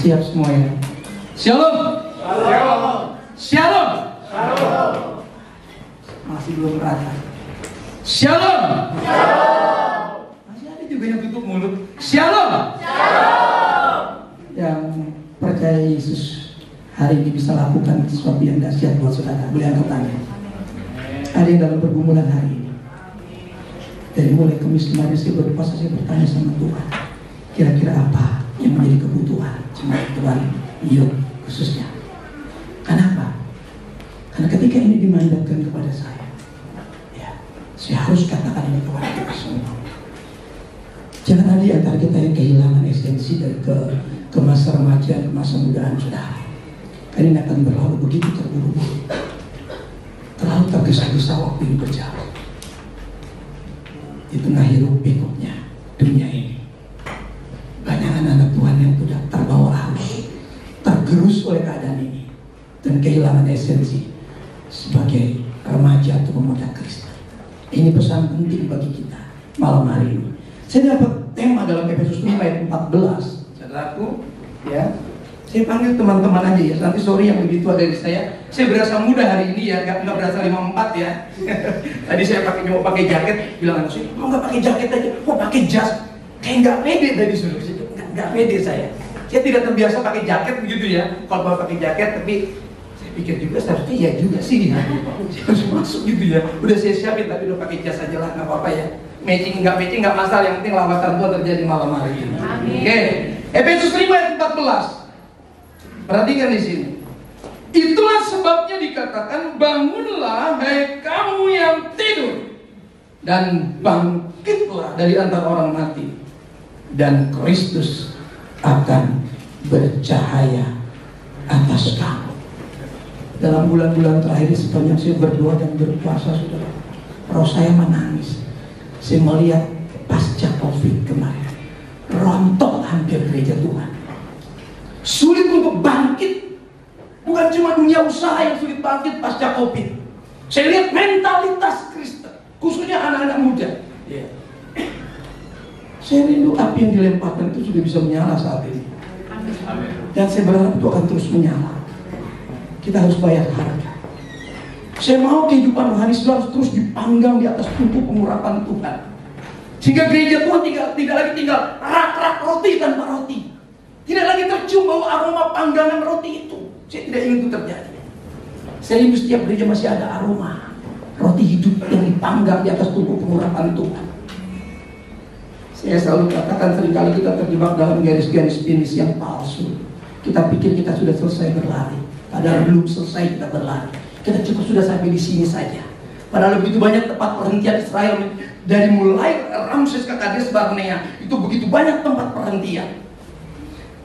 Siap semuanya. Shalom. Shalom. Shalom. Shalom. Masih belum rata. Shalom. Shalom. Masih ada juga yang tutup mulut. Shalom. Shalom. Yang percaya Yesus hari ini bisa lakukan sesuatu yang dahsyat buat saudara. Boleh angkat tangan. Ada yang dalam pergumulan hari ini. Dari mulai Kamis kemarin saya berpuasa, saya bertanya sama Tuhan, kira-kira apa yang menjadi kebutuhan jemaat Tuhan Yud khususnya. Kenapa? Karena ketika ini dimandatkan kepada saya, ya, saya harus katakan ini kepada kita semua. Jangan ada di antara kita yang kehilangan esensi dari ke masa remaja, ke masa mudaan saudara. Karena ini akan berlalu begitu terburu-buru, terlalu tergesa-gesa waktu ini berjalan. Di tengah hiruk pikuknya dunia ini, banyak anak-anak Tuhan yang sudah terbawa arus, tergerus oleh keadaan ini, dan kehilangan esensi sebagai remaja atau pemuda Kristen. Ini pesan penting bagi kita malam hari ini. Saya dapat tema dalam Efesus 5 ayat 14. Saudaraku, ya, saya panggil teman-teman aja ya. Nanti sorry yang lebih tua dari saya. Saya berasa muda hari ini ya, nggak berasa 54 ya. Tadi saya nyoba pakai jaket, bilang anak saya, kok nggak pakai jaket aja, kok pakai jas? Kayak nggak pede tadi sudah. Nggak pede saya. Saya tidak terbiasa pakai jaket begitu ya. Kalau mau pakai jaket, tapi saya pikir juga seharusnya ya juga sih. Saya harus masuk gitu ya. Udah saya siapin, tapi udah pakai jas aja lah, nggak apa-apa ya. Matching nggak masalah, yang penting lawatan Tuhan terjadi malam hari ini. Oke, Efesus 5 ayat 14. Perhatikan di sini. Itulah sebabnya dikatakan, bangunlah hai kamu yang tidur, dan bangkitlah dari antara orang mati, dan Kristus akan bercahaya atas kamu. Dalam bulan-bulan terakhir sepanjang saya berdoa dan berpuasa, saudara, roh saya menangis. Saya melihat pasca Covid kemarin, rontok hampir gereja Tuhan. Sulit untuk bangkit. Bukan cuma dunia usaha yang sulit bangkit pasca Covid. Saya lihat mentalitas Kristen, khususnya anak-anak muda. Saya rindu api yang dilemparkan itu sudah bisa menyala saat ini. Dan saya berharap itu akan terus menyala. Kita harus bayar harga. Saya mau kehidupan rohani harus terus dipanggang di atas tungku pengurapan Tuhan, sehingga gereja Tuhan tidak lagi tinggal rak-rak roti tanpa roti. Tidak lagi tercium bau aroma panggangan roti itu. Saya tidak ingin itu terjadi. Saya ingin setiap gereja masih ada aroma roti hidup yang dipanggang di atas tungku pengurapan Tuhan. Saya selalu katakan, seringkali kita terjebak dalam garis-garis finish yang palsu. Kita pikir kita sudah selesai berlari, padahal belum selesai kita berlari. Kita cukup sudah sampai di sini saja. Padahal begitu banyak tempat perhentian Israel, dari mulai Ramses ke Kades Barnea, itu begitu banyak tempat perhentian.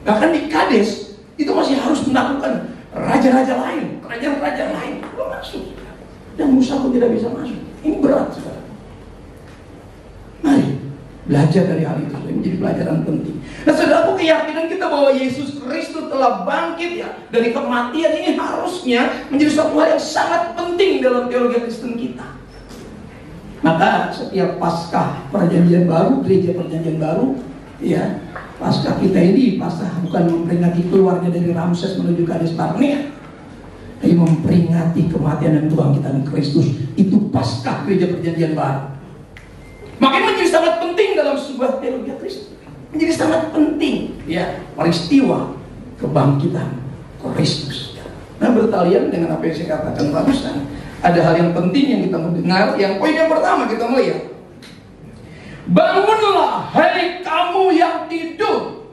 Bahkan di Kades itu masih harus melakukan raja-raja lain, kerajaan-kerajaan lain belum masuk, dan Musa pun tidak bisa masuk. Ini berat sekali. Mari belajar dari hal itu, menjadi pelajaran penting. Nah, saudaraku, keyakinan kita bahwa Yesus Kristus telah bangkit ya dari kematian ini harusnya menjadi suatu hal yang sangat penting dalam teologi Kristen kita. Maka setiap Paskah Perjanjian Baru, gereja Perjanjian Baru, ya, Paskah kita ini Paskah bukan memperingati keluarnya dari Ramses menuju Kades Barnea, tapi memperingati kematian dan kebangkitan Kristus. Itu Paskah gereja Perjanjian Baru. Makanya menjadi sangat penting dalam sebuah teologi Kristen. Menjadi sangat penting ya peristiwa kebangkitan Kristus. Nah, bertalian dengan apa yang saya katakan barusan, ada hal yang penting yang kita mendengar. Yang poin yang pertama kita melihat, bangunlah hai kamu yang tidur.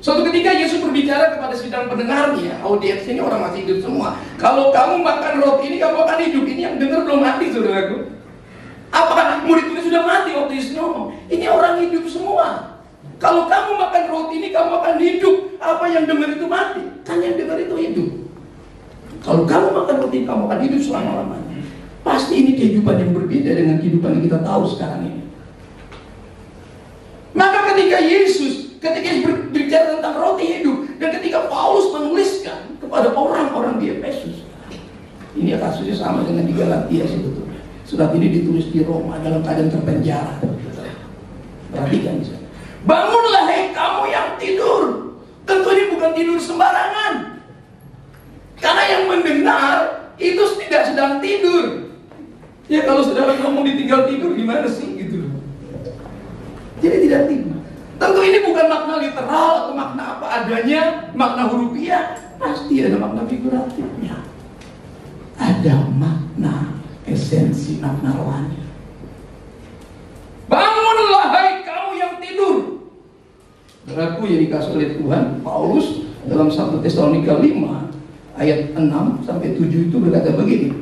Suatu ketika Yesus berbicara kepada sidang pendengarnya, audiens ini orang masih hidup semua. Kalau kamu makan roti ini, kamu akan hidup. Ini yang dengar belum mati, saudaraku. Apakah murid ini sudah mati waktu Yesus ngomong? Ini orang hidup semua. Kalau kamu makan roti ini, kamu akan hidup. Apa yang dengar itu mati? Kan yang dengar itu hidup. Kalau kamu makan roti, kamu akan hidup selama-lamanya. Pasti ini kehidupan yang berbeda dengan kehidupan yang kita tahu sekarang ini. Maka ketika Yesus berbicara tentang roti hidup, dan ketika Paulus menuliskan kepada orang-orang di Efesus, ini kasusnya sama dengan di Galatia sebetulnya. Surat ini ditulis di Roma dalam keadaan terpenjara. Perhatikan di sana. Bangunlah hai kamu yang tidur. Tentu ini bukan jangan tidur sembarangan. Karena yang mendengar itu tidak sedang tidur. Ya kalau saudara ngomong ditinggal tidur gimana sih gitu loh. Jadi tidak tidur. Tentu ini bukan makna literal atau makna apa adanya, makna hurufiah. Pasti ada makna figuratifnya. Ada makna esensi, makna rohani. Bangunlah hai kamu yang tidur. Berlaku yang dikasih oleh Tuhan Paulus dalam 1 Tesalonika 5 ayat 6 sampai 7 itu berkata begini.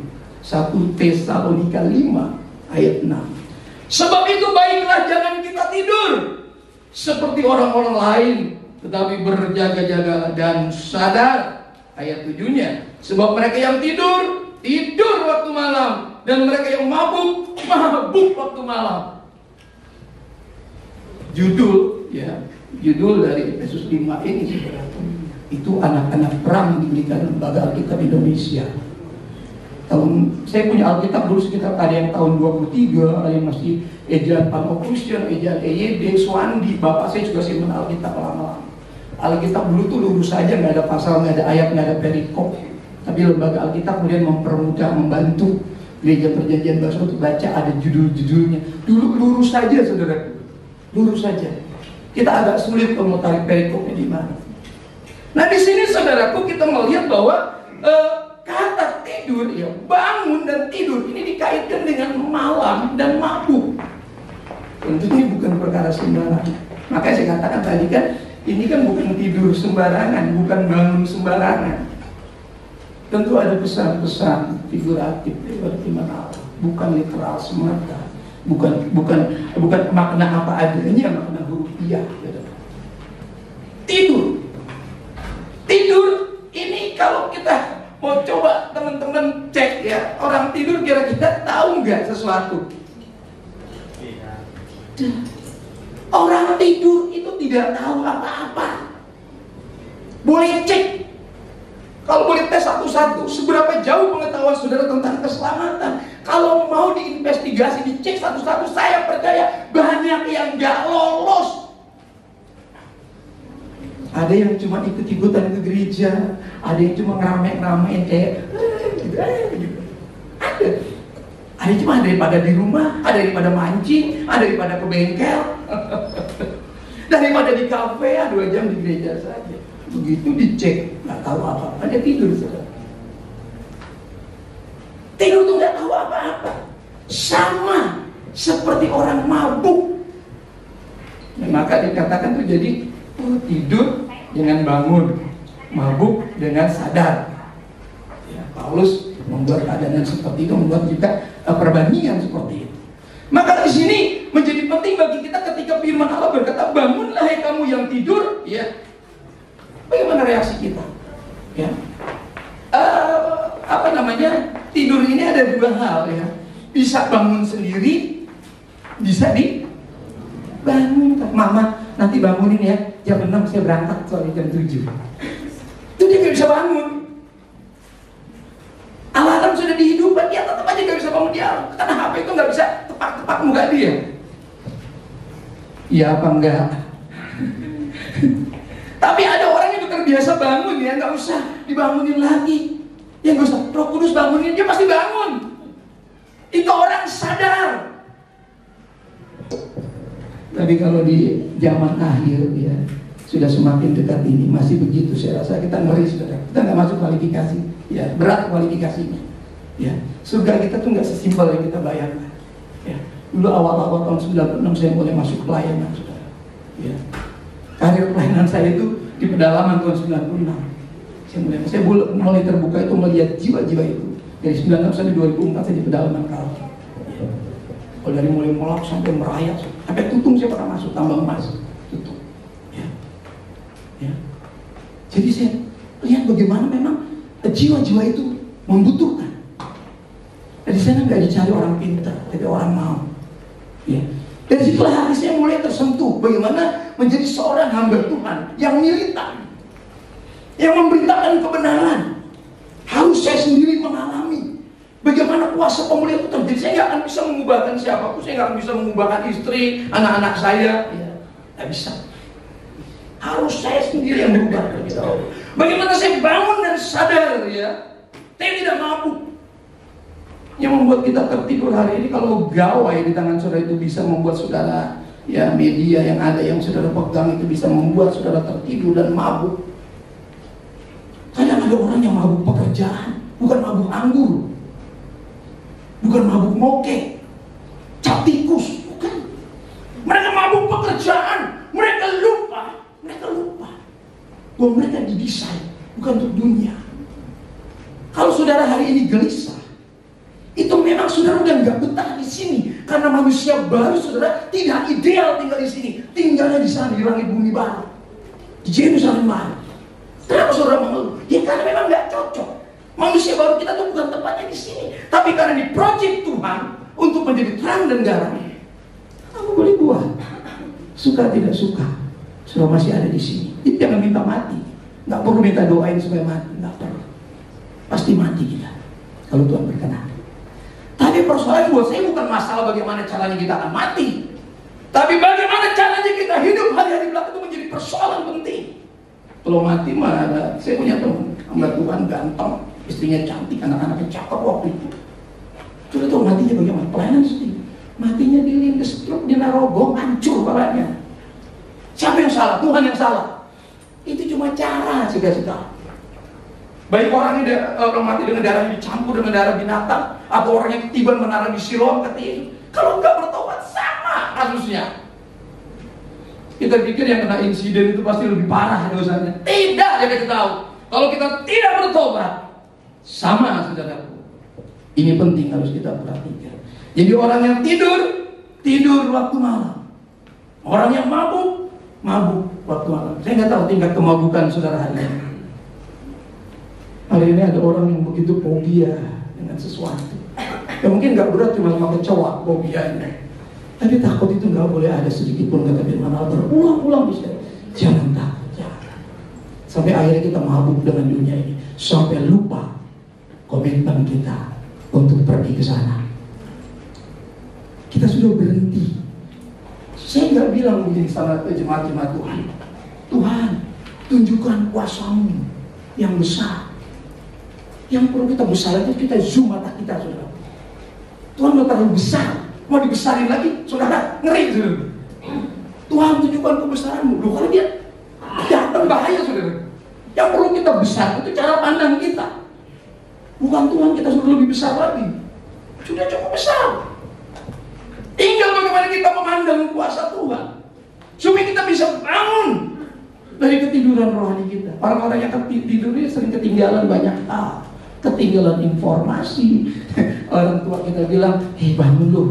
1 Tesalonika 5 ayat 6. Sebab itu baiklah jangan kita tidur seperti orang-orang lain, tetapi berjaga-jaga dan sadar. Ayat 7-nya. Sebab mereka yang tidur waktu malam, dan mereka yang mabuk waktu malam. Judul dari Efesus 5 ini itu anak-anak perang diberikan lembaga Alkitab Indonesia. Saya punya Alkitab dulu sekitar ada yang tahun 23, ada yang masih ejaan Panokusion, ejaan EYD, Swandi. Bapak saya juga simpan Alkitab lama-lama. Alkitab dulu tuh lurus saja, nggak ada pasal, nggak ada ayat, nggak ada perikop. Tapi lembaga Alkitab kemudian mempermudah, membantu gereja perjanjian baru untuk baca, ada judul-judulnya. Dulu lurus saja, saudara, lurus saja. Kita agak sulit kalau mau tarik perikopnya di mana. Nah di sini saudaraku kita melihat bahwa kata tidur, ya bangun dan tidur ini dikaitkan dengan malam dan mabuk. Tentu ini bukan perkara sembarangan. Makanya saya katakan tadi kan, ini kan bukan tidur sembarangan, bukan bangun sembarangan. Tentu ada pesan-pesan figuratif dari firman Allah, bukan literal semata, bukan makna apa adanya, makna hurufiah. Tidur ini kalau kita mau coba teman-teman cek ya, orang tidur kira-kira tahu nggak sesuatu? Orang tidur itu tidak tahu apa-apa. Boleh cek, kalau boleh tes satu-satu, seberapa jauh pengetahuan saudara tentang keselamatan. Kalau mau diinvestigasi, dicek satu-satu, saya percaya banyak yang nggak lolos. Ada yang cuma ikut-ikutan ke gereja, ada yang cuma ngerame-ngeramein kayak gitu. Ada cuma daripada di rumah, ada daripada mancing, ada daripada ke bengkel, daripada di kafe, 2 jam di gereja saja. Begitu dicek, nggak tahu apa-apa, dia tidur saudara. Tidur tuh nggak tahu apa-apa, sama seperti orang mabuk. Nah, maka dikatakan tuh jadi tidur dengan bangun, mabuk dengan sadar. Ya, Paulus membuat keadaan seperti itu, membuat kita perbandingan seperti itu. Maka di sini menjadi penting bagi kita ketika firman Allah berkata, bangunlah hai kamu yang tidur, ya. Bagaimana reaksi kita? Ya. Tidur ini ada 2 hal ya. Bisa bangun sendiri, bisa dibangun. Mama nanti bangunin ya, jam 6 saya berangkat soalnya jam 7. Itu dia gak bisa bangun. Alarm sudah dihidupkan, dia tetap aja gak bisa bangun dia. Karena HP itu gak bisa tepak-tepak muka dia. Iya apa enggak? Tapi ada orang yang terbiasa bangun ya, gak usah dibangunin lagi. Ya gak usah, Roh Kudus bangunin, dia pasti bangun. Itu orang sadar. Tapi kalau di zaman akhir ya, sudah semakin dekat ini, masih begitu, saya rasa kita ngeri saudara. Kita nggak masuk kualifikasi, ya berat kualifikasinya. Ya, surga kita tuh nggak sesimpel yang kita bayangkan. Ya, dulu awal-awal tahun 96 saya mulai masuk pelayanan saudara. Ya, karir pelayanan saya itu di pedalaman tahun 96. Saya mulai terbuka itu melihat jiwa-jiwa itu. Dari 96 sampai 2004 saya di pedalaman kalau. Ya. Kalau dari mulai Molok sampai Merayap, sampai Tutung saya pernah masuk, tambang emas. Tutung. Ya. Ya. Jadi saya lihat bagaimana memang jiwa-jiwa itu membutuhkan. Dari sana nggak dicari orang pintar, tapi orang mau. Ya. Dari situlah hati saya mulai tersentuh bagaimana menjadi seorang hamba Tuhan yang militan, yang memberitakan kebenaran. Harus saya sendiri mengalami bagaimana kuasa pemulihan itu terjadi. Saya nggak akan bisa mengubahkan siapapun, saya nggak bisa mengubahkan istri, anak-anak saya, ya, nggak bisa. Harus saya sendiri yang berubah terlebih dahulu. Bagaimana saya bangun dan sadar ya, saya tidak mabuk. Yang membuat kita tertidur hari ini, kalau gawai di tangan saudara itu bisa membuat saudara, ya media yang ada yang saudara pegang itu bisa membuat saudara tertidur dan mabuk. Kadang ada orang yang mabuk pekerjaan, bukan mabuk anggur, bukan mabuk moke, cap tikus, bukan. Mereka mabuk pekerjaan, mereka lupa bahwa mereka didesain bukan untuk dunia. Kalau saudara hari ini gelisah, itu memang saudara udah nggak betah di sini, karena manusia baru saudara tidak ideal tinggal di sini, tinggalnya di sana di langit bumi baru, di Yerusalem baru. Kenapa saudara mengeluh? Ya karena memang nggak cocok. Manusia baru kita tuh bukan tempatnya di sini, tapi karena di project Tuhan untuk menjadi terang dan garam, kamu boleh buat. Suka tidak suka, saudara masih ada di sini. Jadi jangan minta mati. Nggak perlu minta doain supaya mati, nggak perlu. Pasti mati kita kalau Tuhan berkenan. Tapi persoalan buat saya bukan masalah bagaimana caranya kita akan mati, tapi bagaimana caranya kita hidup hari-hari belakang itu menjadi persoalan penting. Kalau mati mah ada, saya punya teman, hamba Tuhan ganteng, istrinya cantik, anak-anaknya cakep waktu itu. Sudah tahu matinya bagaimana? Pelayanan sedih. Matinya dilindes, truk di Narogong, hancur kepalanya. Siapa yang salah? Tuhan yang salah. Itu cuma cara saya kasih tahu. Baik orang mati dengan darah yang dicampur dengan darah binatang, atau orang yang ketiban menara di Siloam ketika kalau nggak bertobat sama kasusnya. Kita pikir yang kena insiden itu pasti lebih parah dosanya. Tidak, jadi kita tahu. Kalau kita tidak bertobat, sama saudaraku. Ini penting harus kita perhatikan. Jadi orang yang tidur waktu malam. Orang yang mabuk waktu malam. Saya nggak tahu tingkat kemabukan saudara hari ini. Hari ini ada orang yang begitu fobia dengan sesuatu. Ya mungkin nggak berat cuma sama kecoa fobianya. Tapi takut itu nggak boleh ada sedikit pun kata firman Allah berulang-ulang bisa. Jangan takut, jangan. Sampai akhirnya kita mabuk dengan dunia ini, sampai lupa komitmen kita untuk pergi ke sana. Kita sudah berhenti. Saya nggak bilang begini sama jemaat-jemaat Tuhan. Tuhan, tunjukkan kuasa-Mu yang besar. Yang perlu kita besar itu kita zoom mata kita, saudara. Tuhan udah terlalu besar. Mau dibesarin lagi, saudara, ngeri, saudara. Tuhan tunjukkan kebesaran-Mu. Loh, kalau dia datang bahaya, saudara. Yang perlu kita besar itu cara pandang kita. Bukan Tuhan kita suruh lebih besar lagi. Sudah cukup besar. Tinggal bagaimana kita memandang kuasa Tuhan, supaya kita bisa bangun dari ketiduran rohani kita. Orang-orang yang tidurnya sering ketinggalan banyak hal. Ketinggalan informasi. Orang tua kita bilang, bangun lu,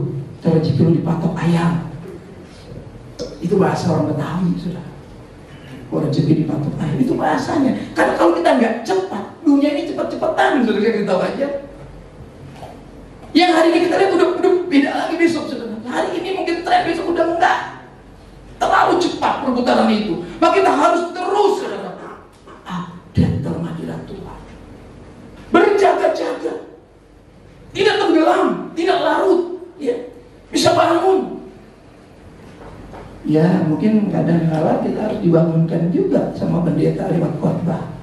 rezeki lu dipatok ayam. Itu bahasa orang Betawi, sudah. Rezeki dipatok ayam, itu bahasanya. Karena kalau kita nggak cepat, dunia ini cepat-cepatan, sudah kita tahu aja. Yang hari ini kita lihat udah beda lagi besok, saudara. Hari ini mungkin tren, besok udah enggak. Terlalu cepat perputaran itu. Maka kita harus terus, saudara, update kehadiran Tuhan. Berjaga-jaga, tidak tenggelam, tidak larut, ya, bisa bangun. Ya mungkin kadang-kadang kita harus dibangunkan juga sama pendeta lewat khotbah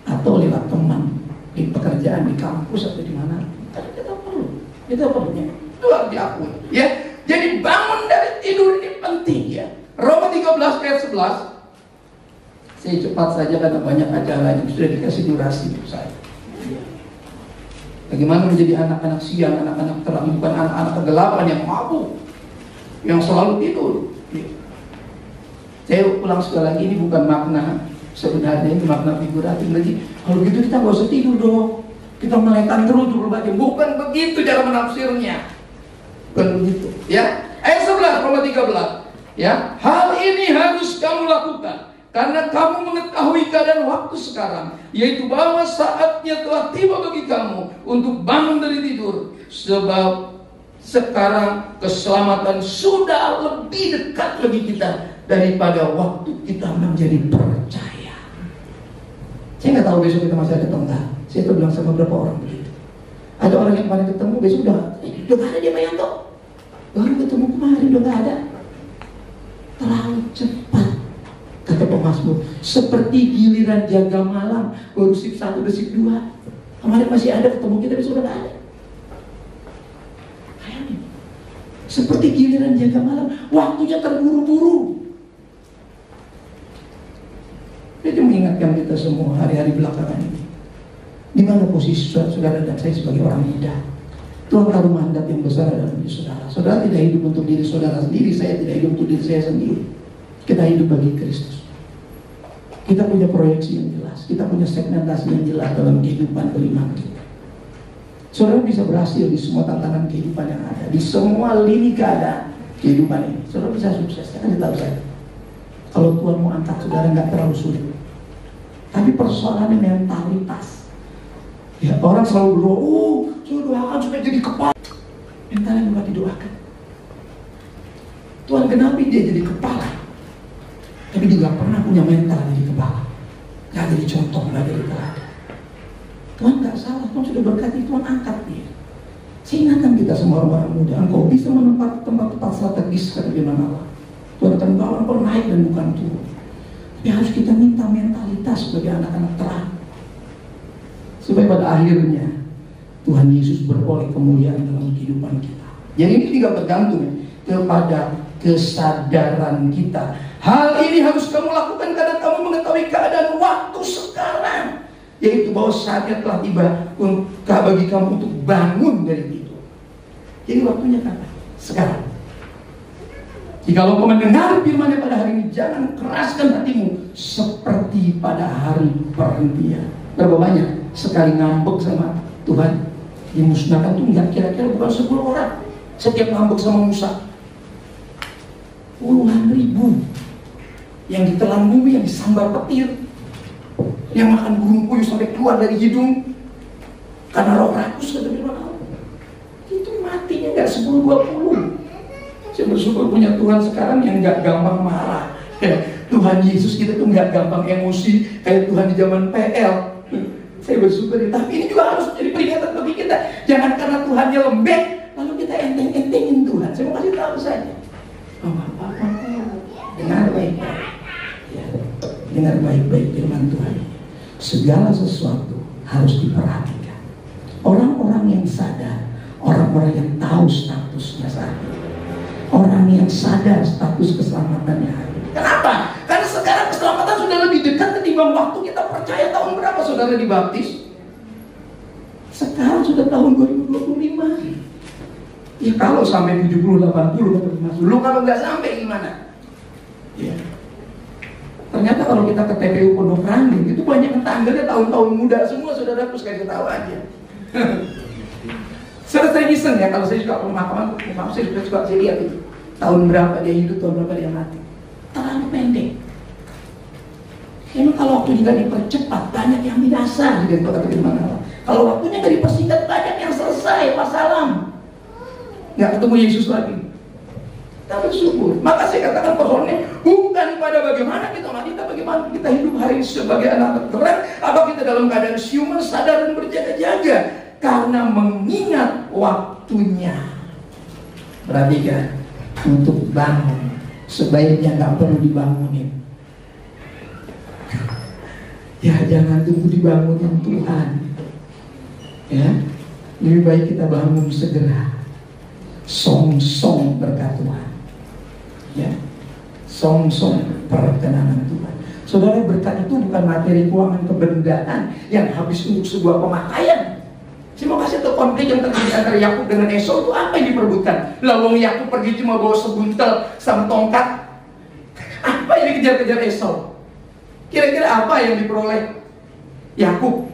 atau lewat teman di pekerjaan, di kampus atau di mana. Kita perlunya itu harus diakui, ya. Jadi bangun dari tidur ini penting, ya. Roma 13 ayat 11. Saya cepat saja karena banyak acara yang sudah dikasih durasi untuk saya. Bagaimana menjadi anak-anak siang, anak-anak terang, bukan anak-anak kegelapan yang mabuk, yang selalu tidur. Saya ulang sekali lagi, ini bukan makna sebenarnya, ini makna figuratif lagi. Kalau gitu kita nggak usah tidur dong. Kita melekan terus berbagai. Bukan begitu cara menafsirnya. Bukan begitu, ya. Ayat 11 Roma 13. Ya, hal ini harus kamu lakukan karena kamu mengetahui keadaan waktu sekarang, yaitu bahwa saatnya telah tiba bagi kamu untuk bangun dari tidur, sebab sekarang keselamatan sudah lebih dekat bagi kita daripada waktu kita menjadi percaya. Saya nggak tahu besok kita masih ada atau enggak. Saya tuh bilang sama beberapa orang begitu. Ada orang yang kemarin ketemu, besok udah gak ada dia, Pak Yanto. Baru ketemu kemarin udah gak ada. Terlalu cepat Kata pemazmur, seperti giliran jaga malam, baru sip 1 dan sip 2. Kemarin masih ada ketemu kita, besok udah ada. Bayangin. Seperti giliran jaga malam, waktunya terburu-buru. Itu mengingatkan kita semua hari-hari belakangan ini. Di mana posisi saudara dan saya sebagai orang muda? Tuhan taruh mandat yang besar dalam diri saudara. Saudara tidak hidup untuk diri saudara sendiri, saya tidak hidup untuk diri saya sendiri. Kita hidup bagi Kristus. Kita punya proyeksi yang jelas, kita punya segmentasi yang jelas dalam kehidupan beriman kita. Saudara bisa berhasil di semua tantangan kehidupan yang ada, di semua lini keadaan kehidupan ini. Saudara bisa sukses. Saya kasih tahu saya, kalau Tuhan mau angkat saudara nggak terlalu sulit. Tapi persoalannya mentalitas. Ya, orang selalu berdoa, saya doakan supaya jadi kepala. Mentalnya bukan didoakan. Tuhan genapi dia jadi kepala, tapi dia gak pernah punya mental jadi kepala. Gak jadi contoh, gak jadi teladan. Tuhan gak salah, Tuhan sudah berkati, Tuhan angkat dia. Saya ingatkan kita semua orang muda, engkau bisa menempati tempat-tempat strategis, kata firman Allah. Tuhan akan bawa engkau naik dan bukan turun. Tapi harus kita minta mentalitas sebagai anak-anak terang, supaya pada akhirnya Tuhan Yesus beroleh kemuliaan dalam kehidupan kita. Jadi ini juga bergantung kepada kesadaran kita. Hal ini harus kamu lakukan karena kamu mengetahui keadaan waktu sekarang, yaitu bahwa saatnya telah tiba bagi kamu untuk bangun dari tidur. Jadi waktunya kapan? Sekarang. Jikalau kau mendengar firman-Nya pada hari ini, jangan keraskan hatimu seperti pada hari perhentian. Berapa banyak sekali ngambek sama Tuhan dimusnahkan tuh enggak, kira-kira bukan 10 orang setiap ngambek sama Musa. Puluhan ribu yang ditelan bumi, yang disambar petir, yang makan burung puyuh sampai keluar dari hidung karena roh rakus, kata firman Allah. Itu matinya enggak 10-20. Saya bersyukur punya Tuhan sekarang yang enggak gampang marah. Tuhan Yesus kita tuh enggak gampang emosi kayak Tuhan di zaman PL. Saya bersyukur, tapi ini juga harus jadi peringatan bagi kita. Jangan karena Tuhannya lembek lalu kita enteng-entengin Tuhan. Saya mau kasih tahu saja, dengar baik-baik, ya, dengar baik-baik firman Tuhan. Segala sesuatu harus diperhatikan. Orang-orang yang sadar, orang-orang yang tahu statusnya saat ini, orang yang sadar status keselamatannya hari ini. Kenapa? Karena sekarang keselamatan sudah lebih dekat ketimbang waktu kita percaya. Tahun berapa saudara dibaptis? Sekarang sudah tahun 2025. Ya kalau sampai 70-80 kata masuk. Lu kalau nggak sampai gimana? Ya. Ternyata kalau kita ke TPU Pondok Rangging itu banyak tetangga tahun-tahun muda semua, saudara, terus kasih tahu aja. Saya iseng ya, kalau saya suka pemakaman, saya suka saya lihat itu tahun berapa dia hidup, tahun berapa dia mati. Terlalu pendek. Memang kalau waktu tidak dipercepat, banyak yang binasa gitu kata firman Allah. Kalau waktunya nggak dipersingkat, banyak yang selesai, wassalam. Nggak ketemu Yesus lagi. Kita bersyukur. Maka saya katakan persoalannya bukan pada bagaimana kita mati, tapi bagaimana kita hidup hari ini sebagai anak terang. Apa kita dalam keadaan siuman, sadar dan berjaga-jaga karena mengingat waktunya. Perhatikan, untuk bangun sebaiknya nggak perlu dibangunin. Ya jangan tunggu dibangunin Tuhan. Ya, lebih baik kita bangun segera. Song-song berkat Tuhan. Ya, song-song perkenanan Tuhan. Saudara, berkat itu bukan materi keuangan kebendaan yang habis untuk sebuah pemakaian. Saya mau kasih tahu konflik yang terjadi antara Yakub dengan Esau itu apa yang diperbutkan. Lawang Yakub pergi cuma bawa sebuntel sama tongkat. Apa yang dikejar-kejar Esau? Kira-kira apa yang diperoleh Yakub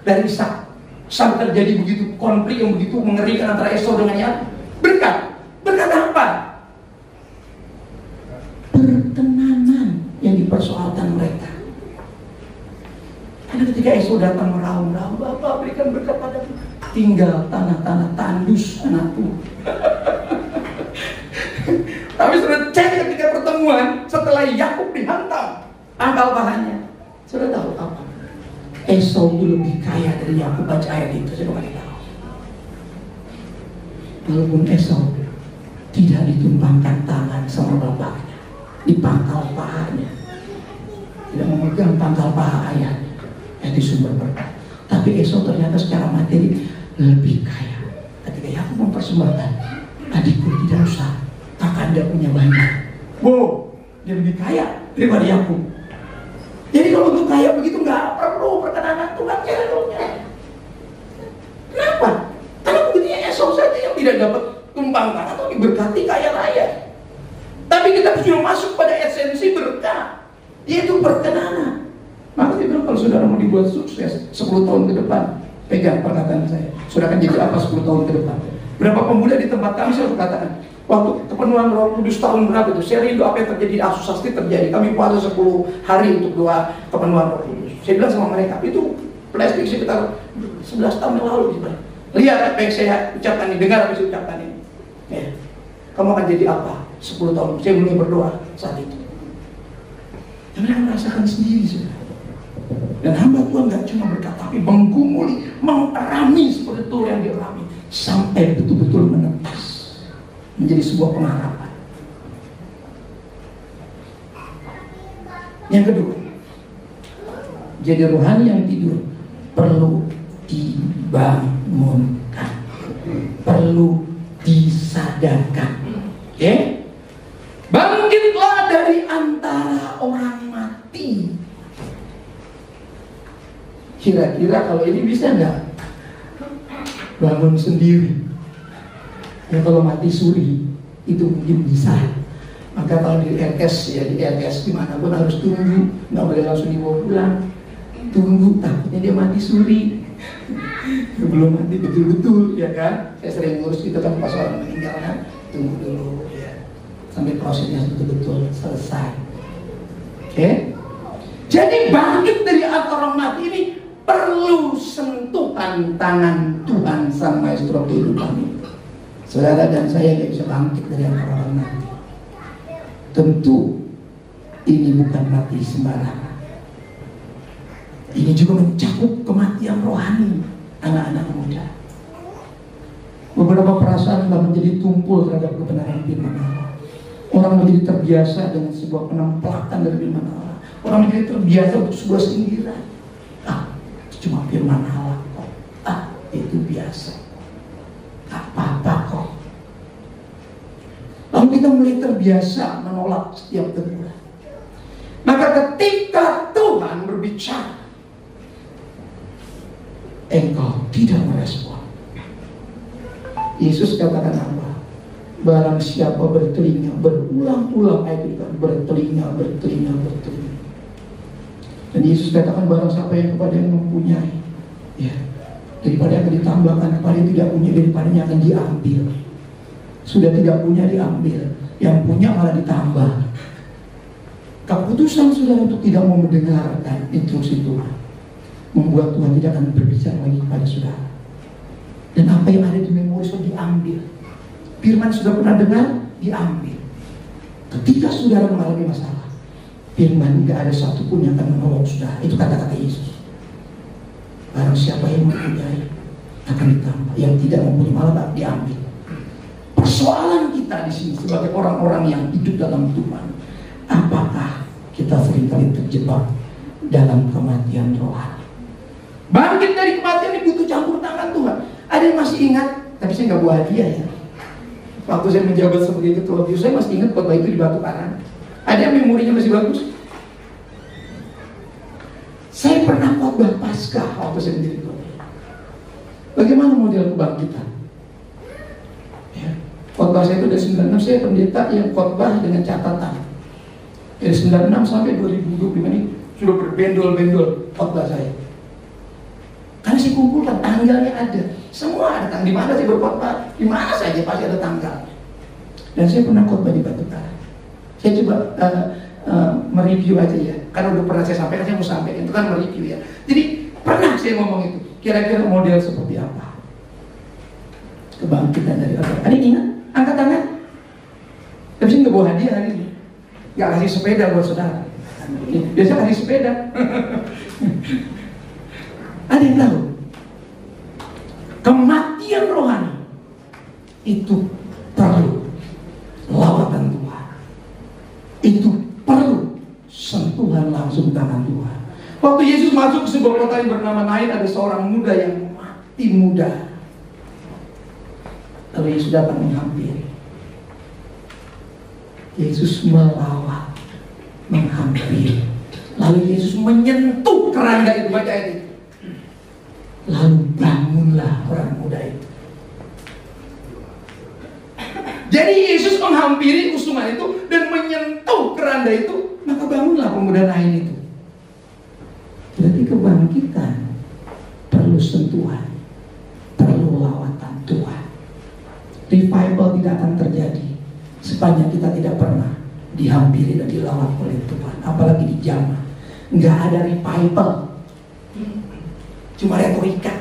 dari Ishak? Sampai terjadi begitu konflik yang begitu mengerikan antara Esau dengan Yakub. Berkat apa? Pertenanan yang dipersoalkan mereka. Karena ketika Esau datang meraung-raung, Bapak berikan berkat padaku, tinggal tanah-tanah tandus anakku. Tapi sudah cek ketika pertemuan setelah Yakub dihantam angkal pahannya. Sudah tahu apa? Esau itu lebih kaya dari Yakub. Baca ayat itu, saya mau tahu. Walaupun Esau tidak ditumpangkan tangan sama bapaknya, dipangkal pahanya, memegang pangkal paha ayah, itu sumber berkat. Tapi Esau ternyata secara materi lebih kaya. Ketika Yakub mempersembahkan, adikku tidak usah, kakanda punya banyak. Wow, dia lebih kaya daripada Yakub. Jadi kalau untuk kaya begitu nggak perlu perkenanan Tuhan channelnya. Kenapa? Karena begini Esau saja yang tidak dapat tumpangkan atau diberkati kaya raya. Tapi kita sudah masuk pada esensi berkat, yaitu perkenanan. Maka dia bilang kalau saudara mau dibuat sukses 10 tahun ke depan, pegang perkataan saya. Saudara akan jadi apa 10 tahun ke depan? Berapa pemuda di tempat kami saya katakan, waktu kepenuhan Roh Kudus tahun berapa itu? Saya rindu apa yang terjadi di Asusasti terjadi. Kami puasa 10 hari untuk doa kepenuhan Roh Kudus. Saya bilang sama mereka, itu plastik sekitar 11 tahun yang lalu. Lihat apa yang saya ucapkan ini, dengar apa yang saya ucapkan ini. Ya. Kamu akan jadi apa 10 tahun? Saya mulai berdoa saat itu. Dan mereka merasakan sendiri saudara. Dan hamba Tuhan gak cuma berkata, tapi menggumuli, mengerami seperti itu yang dialami sampai betul-betul menetas menjadi sebuah pengharapan. Yang kedua, jadi rohani yang tidur perlu dibangunkan, perlu disadarkan. Oke? Bangkitlah dari antara orang mati. Kira-kira kalau ini bisa nggak bangun sendiri? Ya kalau mati suri itu mungkin bisa. Maka kalau di RS ya di RS dimanapun harus tunggu, nggak boleh langsung dibawa pulang. Tunggu, takutnya dia mati suri. Belum mati betul-betul, ya kan? Saya sering ngurus itu kan pas orang meninggal kan, tunggu dulu ya sampai prosesnya betul-betul selesai. Oke? Jadi bangkit dari antara orang mati ini perlu sentuhan tangan Tuhan Sang Maestro kehidupan ini. Saudara dan saya tidak bisa bangkit dari antara orang mati. Tentu ini bukan mati sembarangan. Ini juga mencakup kematian rohani anak-anak muda. Beberapa perasaan telah menjadi tumpul terhadap kebenaran firman Allah. Orang menjadi terbiasa dengan sebuah penampakan dari firman Allah. Orang menjadi terbiasa untuk sebuah sindiran. Cuma firman Allah kok. Itu biasa. Tak apa-apa kok. Lalu kita mulai terbiasa menolak setiap teguran. Maka ketika Tuhan berbicara, engkau tidak merespon. Yesus katakan apa? Barang siapa bertelinga, berulang-ulang ayat itu kan, bertelinga. Dan Yesus katakan barang siapa yang kepada yang mempunyai, ya, daripada akan ditambahkan, kepada yang tidak punya daripadanya akan diambil. Sudah tidak punya diambil, yang punya malah ditambah. Keputusan saudara untuk tidak mau mendengarkan instruksi Tuhan membuat Tuhan tidak akan berbicara lagi kepada saudara. Dan apa yang ada di memori saudara diambil. Firman sudah pernah dengar, diambil. Ketika saudara mengalami masalah, firman tidak ada satupun yang akan menolong saudara. Itu kata-kata Yesus. Barang siapa yang mempunyai akan ditambah, yang tidak mempunyai malah diambil. Persoalan kita di sini sebagai orang-orang yang hidup dalam Tuhan, apakah kita seringkali terjebak dalam kematian rohani? Bangkit dari kematian ini butuh campur tangan Tuhan. Ada yang masih ingat, tapi saya nggak bawa hadiah ya. Waktu saya menjabat sebagai ketua bius, saya masih ingat khotbah itu di Batu Karang. Ada yang memorinya masih bagus. Saya pernah khotbah Paskah waktu saya menjadi ketua. Bagaimana model kebangkitan? Ya. Khotbah saya itu dari 96, saya pendeta yang khotbah dengan catatan. Dari 96 sampai 2025 ini sudah berbendol-bendol khotbah saya. Karena saya kumpulkan tanggalnya ada, semua ada tanggal. Di mana saya berkhotbah, di mana saja pasti ada tanggal. Dan saya pernah khotbah di Batu Karang. Saya coba mereview aja ya, karena udah pernah saya sampaikan, saya mau sampaikan itu kan mereview ya. Jadi pernah saya ngomong itu, kira-kira model seperti apa kebangkitan dari orang. Ada yang ingat? Angkat tangan. Tapi saya nggak bawa hadiah hari ini, nggak kasih sepeda buat saudara. Biasa kasih sepeda. Ada yang tahu? Kematian rohani itu perlu lawatan Tuhan. Itu perlu sentuhan langsung tangan Tuhan. Waktu Yesus masuk ke sebuah kota yang bernama Nain, ada seorang muda yang mati muda. Lalu Yesus datang menghampiri. Yesus melawat, menghampiri. Lalu Yesus menyentuh keranda itu, baca itu. Lalu bangunlah orang muda itu. Jadi Yesus menghampiri usungan itu dan menyentuh keranda itu, maka bangunlah pemuda Nain itu. Berarti kebangkitan perlu sentuhan, perlu lawatan Tuhan. Revival tidak akan terjadi sepanjang kita tidak pernah dihampiri dan dilawat oleh Tuhan. Apalagi di zaman nggak ada revival, cuma retorika.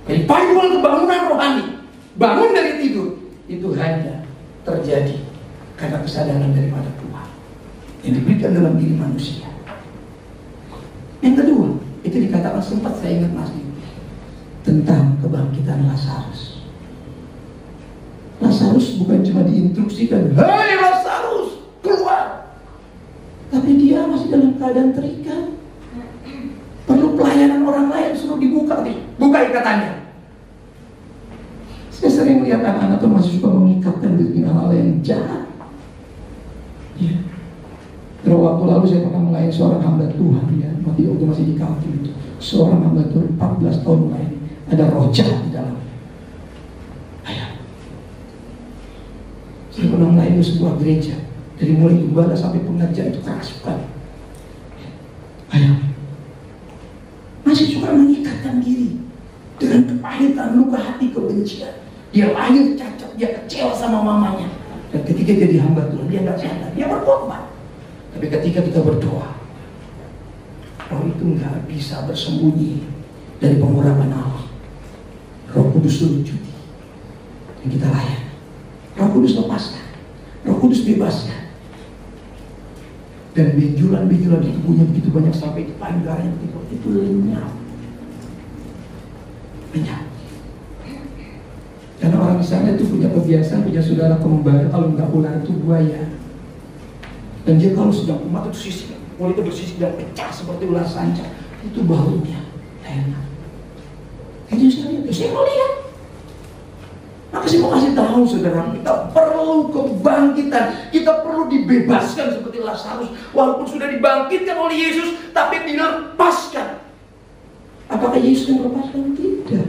Revival kebangunan rohani, bangun dari tidur, itu hanya terjadi karena kesadaran daripada Tuhan yang diberikan dalam diri manusia. Yang kedua, itu dikatakan sempat saya ingat Mas tentang kebangkitan Lazarus. Lazarus bukan cuma diinstruksikan, "Hei Lazarus, keluar!" Tapi dia masih dalam keadaan terikat. Perlu pelayanan orang lain, suruh dibuka, buka ikatannya. Saya sering melihat anak-anak tuh masih suka mengikatkan diri dengan hal yang jahat. Ya. Beberapa waktu lalu saya pernah melayani seorang hamba Tuhan, ya, waktu masih di Kaltim itu. Seorang hamba Tuhan 14 tahun melayani, ada roh jahat di dalam. Saya pernah melayani sebuah gereja, dari mulai gembala sampai pengajar itu kerasukan. Masih suka mengikatkan diri dengan kepahitan, luka hati, kebencian. Dia lahir cacat, dia kecewa sama mamanya. Dan ketika jadi hamba Tuhan, dia nggak sadar, dia berkorban. Tapi ketika kita berdoa, roh itu nggak bisa bersembunyi dari pengurapan Allah. Roh Kudus lucuti yang kita layan. Roh Kudus lepaskan, Roh Kudus bebaskan. Dan benjolan-benjolan di tubuhnya begitu banyak sampai di payudaranya itu lenyap. Karena orang di sana itu punya kebiasaan, punya saudara kembar, kalau nggak ular itu buaya. Dan dia kalau sedang umat itu sisik, mulut itu bersisik dan pecah seperti ular sanca. Itu baunya enak. Jadi saya mau lihat. Maka saya mau kasih tahu saudara, kita perlu kebangkitan, kita perlu dibebaskan seperti Lazarus. Walaupun sudah dibangkitkan oleh Yesus, tapi dilepaskan. Apakah Yesus yang melepaskan? Tidak.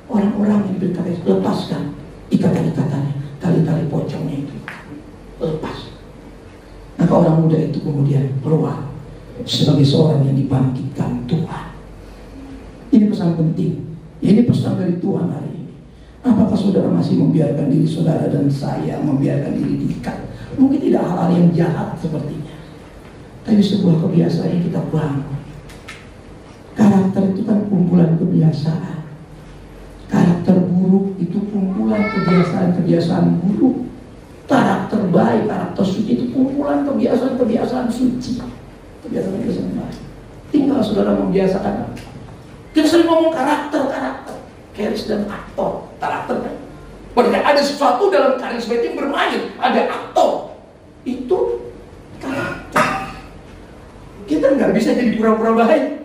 Orang-orang yang diberitakan Yesus, lepaskan ikatan-ikatannya, tali-tali pocongnya itu, lepas. Maka orang muda itu kemudian keluar sebagai seorang yang dibangkitkan Tuhan. Ini pesan penting. Ini pesan dari Tuhan hari ini. Apakah saudara masih membiarkan diri saudara dan saya membiarkan diri diikat? Mungkin tidak hal-hal yang jahat sepertinya, tapi sebuah kebiasaan yang kita bangun. Karakter itu kan kumpulan kebiasaan. Karakter buruk itu kumpulan kebiasaan-kebiasaan buruk. Karakter baik, karakter suci itu kumpulan kebiasaan-kebiasaan suci. Kebiasaan-kebiasaan baik. Tinggal saudara membiasakan. Kita sering ngomong karakter, karis dan aktor. Karakter kan? Padahal ada sesuatu dalam karisma itu yang bermain. Ada aktor. Itu karakter. Kita nggak bisa jadi pura-pura baik.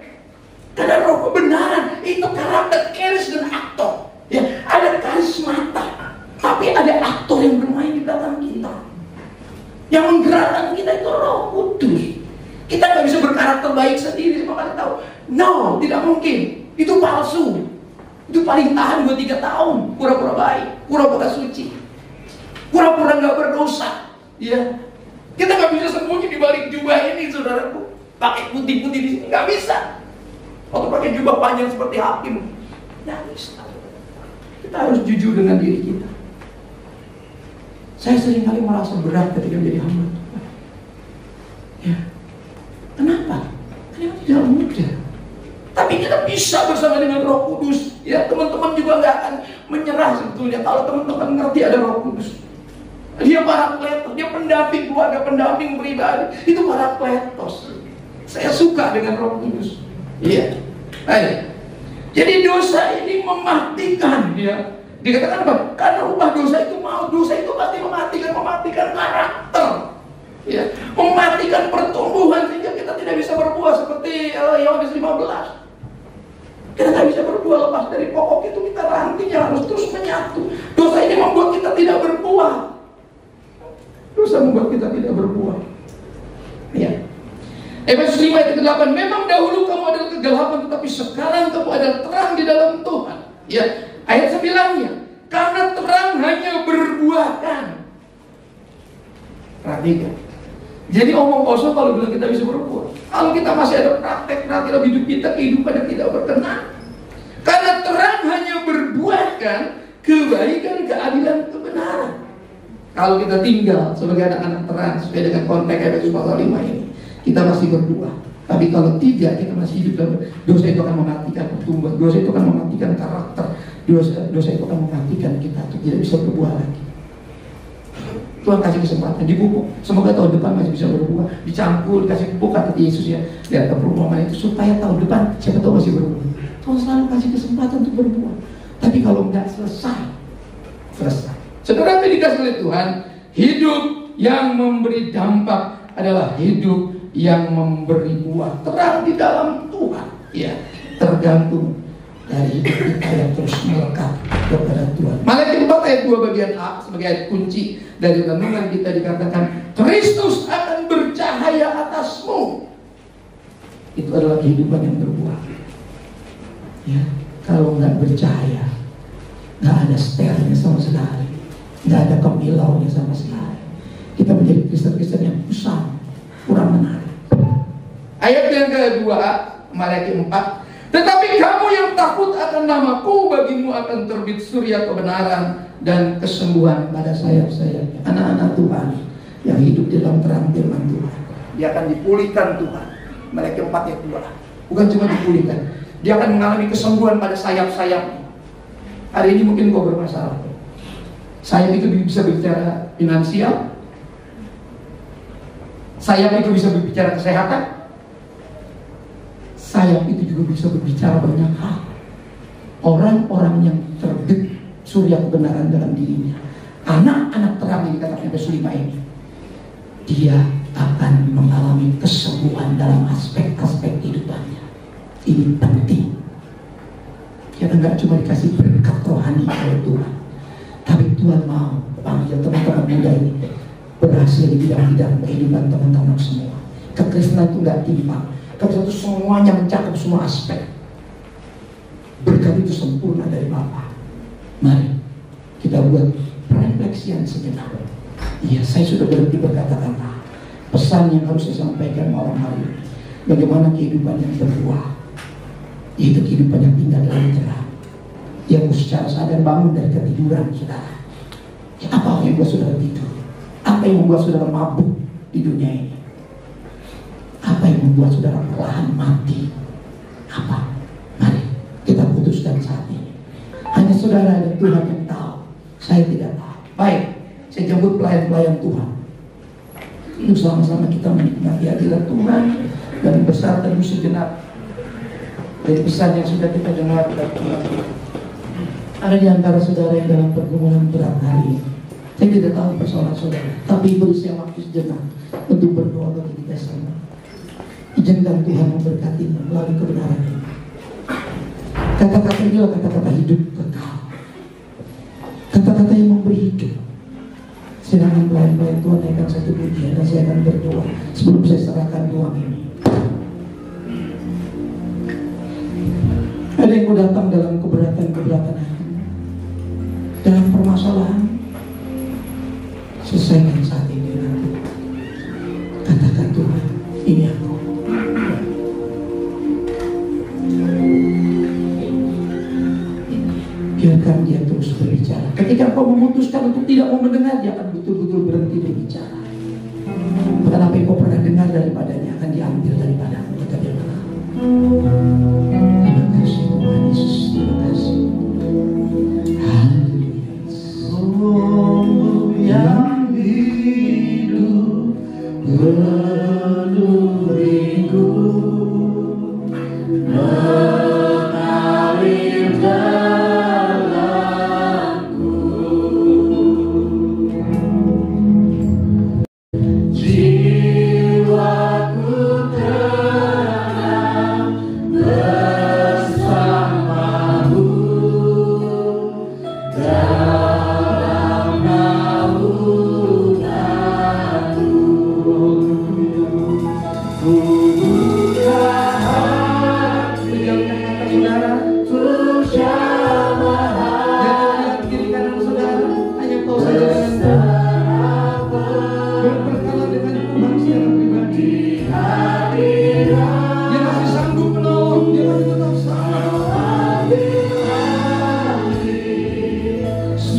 Karena roh kebenaran itu karakter, karis dan aktor. Ya, ada karismata, tapi ada aktor yang bermain di belakang kita. Yang menggerakkan kita itu Roh Kudus. Kita nggak bisa berkarakter baik sendiri, semua kali tahu. No, tidak mungkin. Itu palsu. Itu paling tahan 2-3 tahun. Pura-pura baik, pura-pura suci, pura-pura nggak berdosa. Ya, kita nggak bisa sembunyi di balik jubah ini, saudaraku. Pakai putih-putih di sini nggak bisa. Atau pakai jubah panjang seperti hakim, nggak bisa. Kita harus jujur dengan diri kita. Saya seringkali merasa berat ketika menjadi hamba Tuhan. Ya, kenapa? Karena tidak mudah. Tapi kita bisa bersama dengan Roh Kudus. Ya, teman-teman juga nggak akan menyerah sebetulnya kalau teman-teman ngerti ada Roh Kudus. Dia parakletos, dia pendamping keluarga, pendamping pribadi. Itu parakletos. Saya suka dengan Roh Kudus. Iya. Baik. Jadi dosa ini mematikan dia. Dikatakan apa? Karena rumah dosa itu mau, dosa itu pasti mematikan karakter. Ya, mematikan pertumbuhan sehingga kita tidak bisa berbuah seperti Yohanes 15. Kita tidak bisa berbuah lepas dari pokok itu, kita rantingnya harus terus menyatu. Dosa ini membuat kita tidak berbuah. Dosa membuat kita tidak berbuah. Ya. Efesus 5 ayat 8, memang dahulu kamu adalah kegelapan, tetapi sekarang kamu adalah terang di dalam Tuhan. Ya. Ayat 9-nya, karena terang hanya berbuahkan. Perhatikan. Jadi omong kosong kalau bilang kita bisa berbuah. Kalau kita masih ada praktek dalam hidup kita, kehidupan yang tidak berkenan. Karena terang hanya berbuahkan kebaikan, keadilan, kebenaran. Kalau kita tinggal sebagai anak-anak terang sesuai dengan konteks Efesus pasal 5 ini, kita masih berbuah. Tapi kalau tidak, kita masih hidup dalam dosa, itu akan mematikan pertumbuhan. Dosa itu akan mematikan karakter. Dosa itu akan mematikan kita untuk tidak bisa berbuah lagi. Tuhan kasih kesempatan dipupuk, semoga tahun depan masih bisa berbuah, dicampur, kasih pupuk kata Yesus ya, lihat perumpamaan itu supaya tahun depan siapa tahu masih berbuah. Tuhan selalu kasih kesempatan untuk berbuah. Tapi kalau enggak selesai. Saudara yang dikasih oleh Tuhan, hidup yang memberi dampak adalah hidup yang memberi buah. Terang di dalam Tuhan, ya, tergantung dari hidup kita yang terus melekat kepada Tuhan. Malaikat 4 ayat 2 bagian A sebagai ayat kunci dari renungan kita dikatakan, Kristus akan bercahaya atasmu. Itu adalah kehidupan yang berbuah. Ya, kalau nggak bercahaya, nggak ada sternya sama sekali, nggak ada kemilaunya sama sekali. Kita menjadi Kristen-Kristen yang usang, kurang menarik. Ayat yang kedua, Malaikat 4. Tetapi kamu yang takut akan namaku, bagimu akan terbit surya kebenaran dan kesembuhan pada sayap-sayapnya. Anak-anak Tuhan yang hidup di dalam terang firman Tuhan, dia akan dipulihkan Tuhan. Malaikat 4 ayat 2. Bukan cuma dipulihkan, dia akan mengalami kesembuhan pada sayap-sayapnya. Hari ini mungkin kau bermasalah. Sayap itu bisa berbicara finansial, sayap itu bisa berbicara kesehatan, sayap itu juga bisa berbicara banyak hal. Orang-orang yang terbit surya kebenaran dalam dirinya, anak-anak terang yang dikatakan Efesus 5 ini, dia akan mengalami kesembuhan dalam aspek-aspek kehidupannya. Ini penting. Kita nggak cuma dikasih berkat rohani oleh Tuhan, tapi Tuhan mau panggil teman-teman muda ini berhasil di bidang-bidang kehidupan teman-teman semua. Kekristenan itu nggak timpang. Karena itu semuanya mencakup semua aspek. Berkat itu sempurna dari Bapa. Mari kita buat refleksian sejenak. Iya, saya sudah berhenti berkata-kata. Pesan yang harus saya sampaikan malam hari ini, bagaimana kehidupan yang berbuah, yaitu kehidupan yang tinggal dalam terang, yang secara sadar bangun dari ketiduran, saudara. Ya, apa yang membuat saudara tidur? Apa yang membuat saudara mabuk di dunia ini? Apa yang membuat saudara perlahan mati? Apa? Mari kita putuskan saat ini. Hanya saudara dan Tuhan yang tahu. Saya tidak tahu. Baik, saya jemput pelayan-pelayan Tuhan. Itu sama-sama kita menikmati hadirat Tuhan dan bersatu sejenak dari pesan yang sudah kita dengar dari Tuhan. Ada di antara saudara yang dalam pergumulan berat hari ini. Saya tidak tahu persoalan saudara, tapi beri saya waktu sejenak untuk berdoa bagi kita semua. Izinkan Tuhan memberkatimu melalui kebenaran ini. Kata-kata ini adalah kata-kata hidup kekal, kata-kata yang memberi hidup. Sedangkan pelayan-pelayan Tuhan akan satu pujian dan saya akan berdoa sebelum saya serahkan doa ini. Ada yang mau datang dalam keberatan hati, dalam permasalahan, selesaikan saat ini nanti. Katakan Tuhan, ini aku. Biarkan dia terus berbicara. Ketika kau memutuskan untuk tidak mau mendengar, dia akan betul-betul berhenti berbicara. Bukan apa yang kau pernah dengar daripadanya akan diambil daripadamu. Kata dia, terima kasih Tuhan Yesus, terima kasih. Haleluya. Yang hidup menuriku, mengalir dalamku.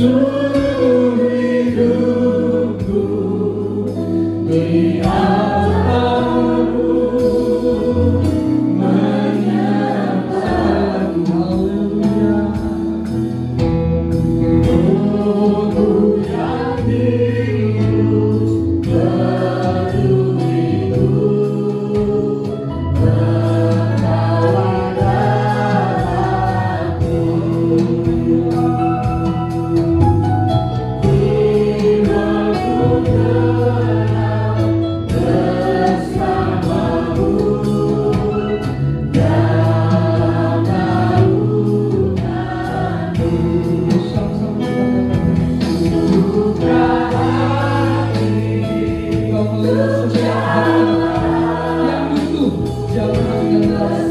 seluruh hidupku di altarmu menyembah. Haleluya. Ku yang hidup teduh hidup tertawa dalamku. Jiwaku tenang bersamamu dalam naunganmu. Buka hati kau melihat setiap hati yang butuh jamahan yang dalam.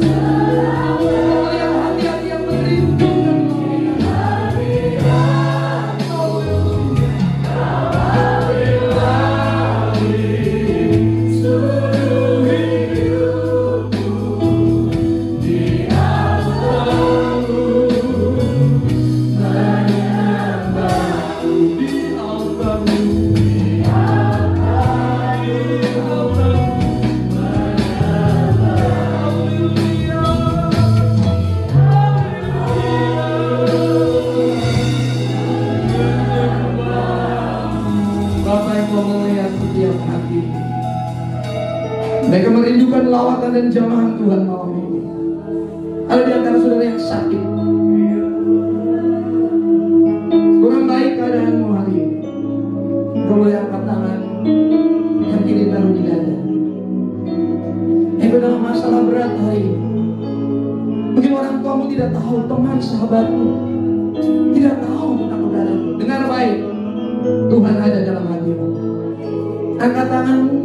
Kau melihat hati-hati yang merindukan seluruh hidupku di altarmu menyembahmu di altarmu di altarmu Bapak yang mau melihat setiap hati, mereka merindukan lawatan dan jamahan Tuhan malam ini. Ada di antara saudara yang sakit, kurang baik keadaanmu hari ini, engkau boleh angkat tangan, yang kiri taruh di dada. Engkau dalam masalah berat hari ini. Mungkin orang tuamu tidak tahu, teman sahabatmu tidak tahu tentang saudaramu. Dengar baik, Tuhan ada dalam hatimu. Angkat tanganmu,